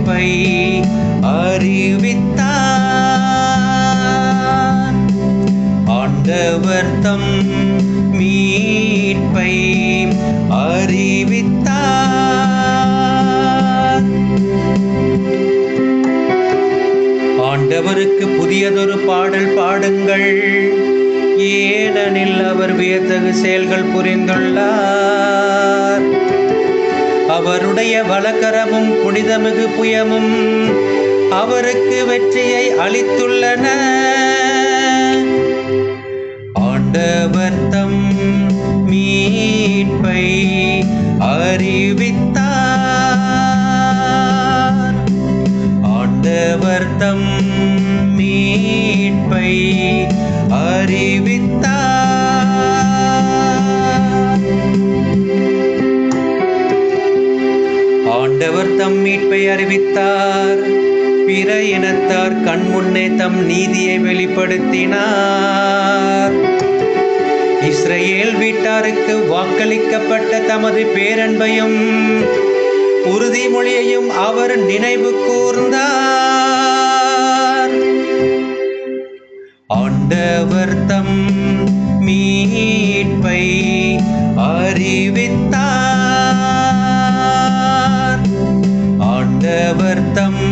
மீட்பை அறிவித்தார். ஆண்டவர் தம் மீட்பை அறிவித்தார். ஆண்டவருக்கு புதியதொரு பாடல் பாடுங்கள், ஏனெனில் அவர் வியத்தகு செயல்கள் புரிந்துள்ளார். அவருடைய வலக்கரமும் புனிதமிகு புயமும் அவருக்கு வெற்றியை அளித்துள்ளன. ஆண்டவர் தம் மீட்பை அறிவித்தார். ஆண்டவர் தம் மீட்பை அறிவித்தார். ஆண்டவர் தம் மீட்பை அறிவித்தார். பிற இனத்தார் கண்முன்னே தம் நீதியை வெளிப்படுத்தினார். இஸ்ரேல் வீட்டாருக்கு வாக்களிக்கப்பட்ட தமது பேரன்பையும் உறுதிமொழியையும் அவர் நினைவு கூர்ந்தார். ஆண்டவர் தம் மீட்பை அறிவித்தார். ஆண்டவர் தம்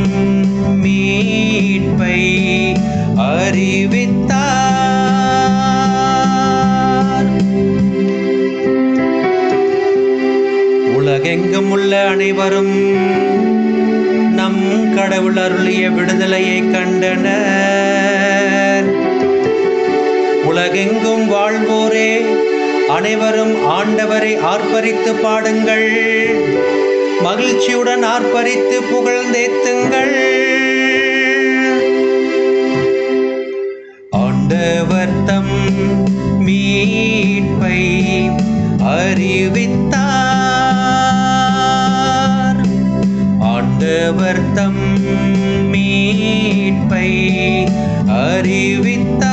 மீட்பை அறிவித்தார். உலகெங்கும் உள்ள அனைவரும் நம் கடவுள் அருளிய விடுதலையை கண்டனர். உலகெங்கும் வாழ்வோரே அனைவரும் ஆண்டவரை ஆர்ப்பரித்து பாடுங்கள், மகிழ்ச்சியுடன் ஆர்ப்பரித்து புகழ்ந்தேத்துங்கள். ஆண்டவர் தம் மீட்பை அறிவித்தார். ஆண்டவர் தம் மீட்பை அறிவித்தார்.